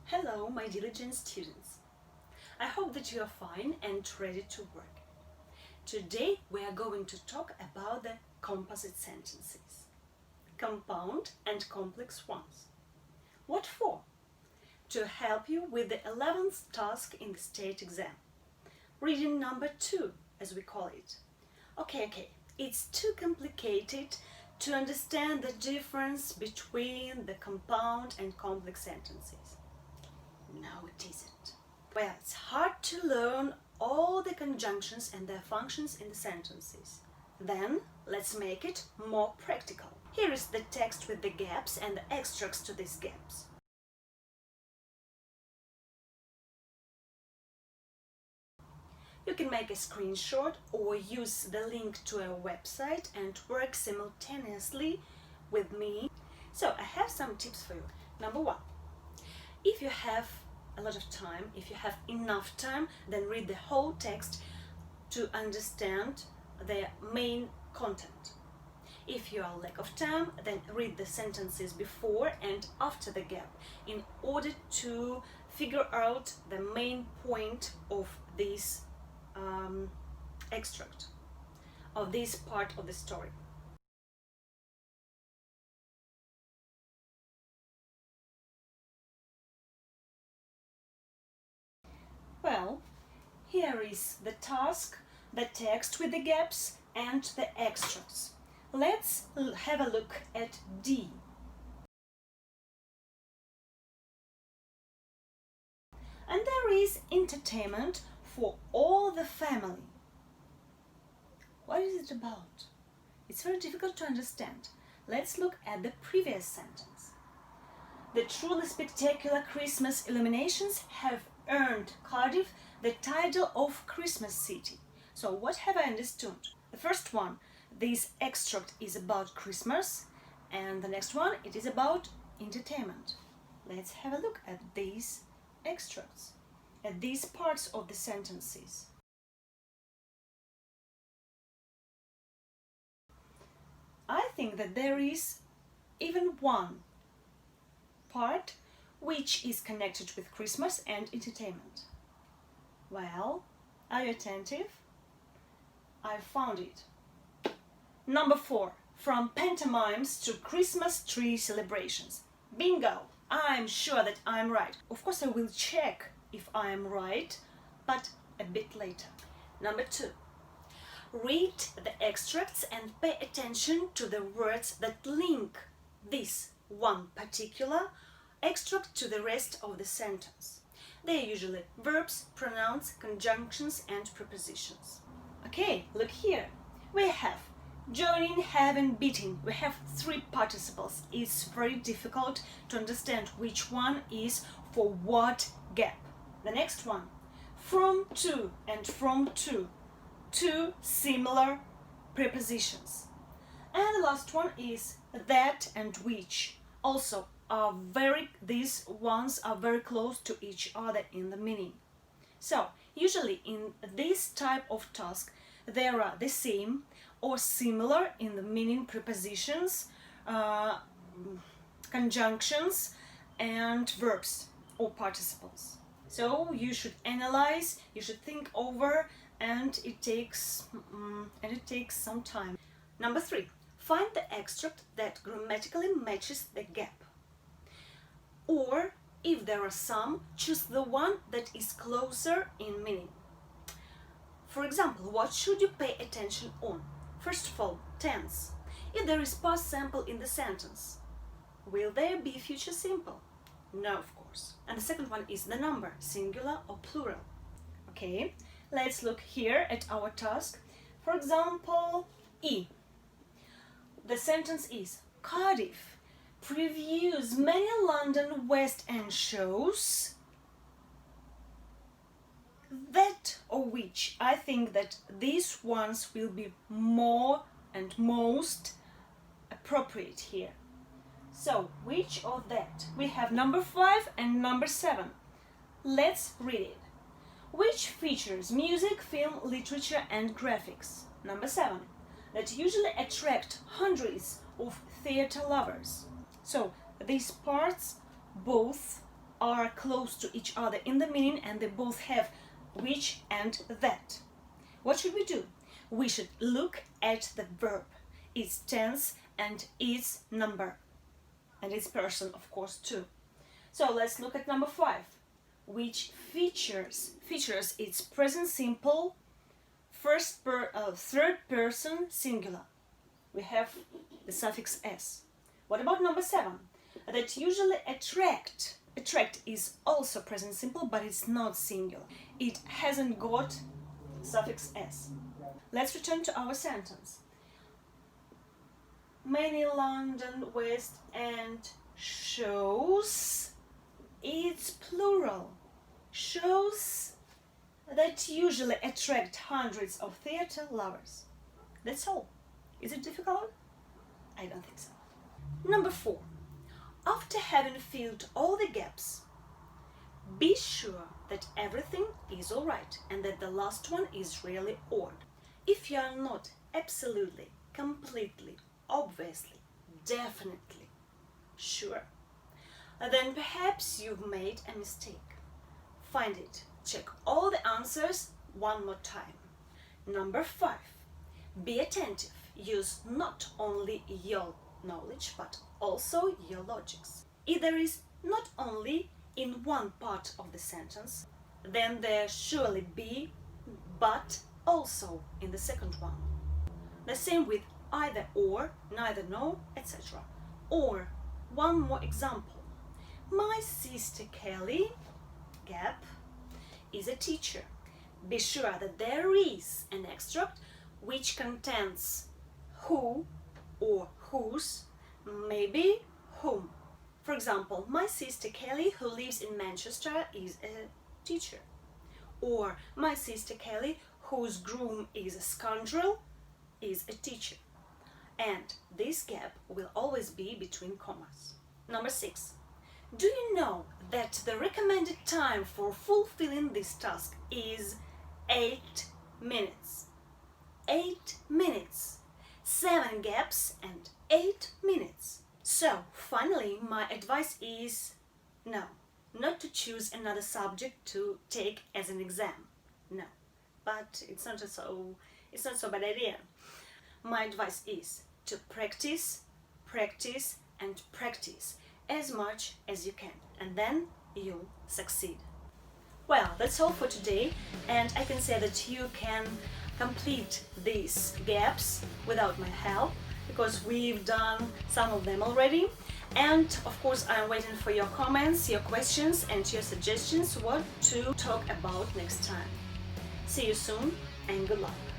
Hello, my diligent students. I hope that you are fine and ready to work. Today we are going to talk about the composite sentences, compound and complex ones. What for? To help you with the 11th task in the state exam. Reading number 2, as we call it. Okay, it's too complicated to understand the difference between the compound and complex sentences. No, it isn't. Well, it's hard to learn all the conjunctions and their functions in the sentences. Then, let's make it more practical. Here is the text with the gaps and the extracts to these gaps. You can make a screenshot or use the link to a website and work simultaneously with me. So, I have some tips for you. Number 1. If you have a lot of time, if you have enough time, then read the whole text to understand the main content. If you are lack of time, then read the sentences before and after the gap in order to figure out the main point of this extract, of this part of the story. Well, here is the task, the text with the gaps and the extras. Let's have a look at D. And there is entertainment for all the family. What is it about? It's very difficult to understand. Let's look at the previous sentence. The truly spectacular Christmas illuminations have earned Cardiff the title of Christmas City. So what have I understood? The first one, this extract is about Christmas, and the next one, it is about entertainment. Let's have a look at these extracts, at these parts of the sentences. I think that there is even one part which is connected with Christmas and entertainment. Well, are you attentive? I found it. Number 4. From pantomimes to Christmas tree celebrations. Bingo! I'm sure that I'm right. Of course, I will check if I am right, but a bit later. Number 2. Read the extracts and pay attention to the words that link this one particular extract to the rest of the sentence. They are usually verbs, pronouns, conjunctions and prepositions. Okay, look here. We have joining, having, beating. We have 3 participles. It's very difficult to understand which one is for what gap. The next one, from to and from to. 2 similar prepositions. And the last one is that and which. Also, these ones are very close to each other in the meaning. So, usually in this type of task, there are the same or similar in the meaning prepositions, conjunctions, and verbs or participles. So, you should analyze, you should think over, and it takes some time. Number 3. Find the extract that grammatically matches the gap. Or, if there are some, choose the one that is closer in meaning. For example, what should you pay attention on? First of all, tense. If there is past simple in the sentence, will there be future simple? No, of course. And the second one is the number, singular or plural. Okay, let's look here at our task. For example, E. The sentence is Cardiff previews many London West End shows that or which. I think that these ones will be more and most appropriate here. So, which of that? We have number 5 and number 7. Let's read it. Which features music, film, literature and graphics. Number 7. That usually attract hundreds of theatre lovers. So, these parts both are close to each other in the meaning and they both have which and that. What should we do? We should look at the verb, its tense and its number, and its person, of course, too. So let's look at number 5, which features its present simple, third person singular. We have the suffix s. What about number 7? That usually attract. Attract is also present simple, but it's not singular. It hasn't got suffix s. Let's return to our sentence. Many London West End shows, it's plural, shows that usually attract hundreds of theatre lovers. That's all. Is it difficult? I don't think so. Number 4. After having filled all the gaps, be sure that everything is alright and that the last one is really odd. If you are not absolutely, completely, obviously, definitely sure, then perhaps you've made a mistake. Find it. Check all the answers one more time. Number 5. Be attentive. Use not only your knowledge but also your logics. If there is not only in one part of the sentence, then there surely be but also in the second one. The same with either or, neither nor, etc. Or one more example. My sister Kelly, gap, is a teacher. Be sure that there is an extract which contains who or whose, maybe whom. For example, my sister Kelly, who lives in Manchester, is a teacher. Or my sister Kelly, whose groom is a scoundrel, is a teacher. And this gap will always be between commas. Number 6. Do you know that the recommended time for fulfilling this task is 8 minutes? 8 minutes. 7 gaps and 8 minutes. So, finally, my advice is no, not to choose another subject to take as an exam. No, but it's not so bad idea. My advice is to practice, practice and practice as much as you can, and then you'll succeed. Well, that's all for today, and I can say that you can complete these gaps without my help, because we've done some of them already. And of course, I'm waiting for your comments, your questions and your suggestions what to talk about next time. See you soon and good luck.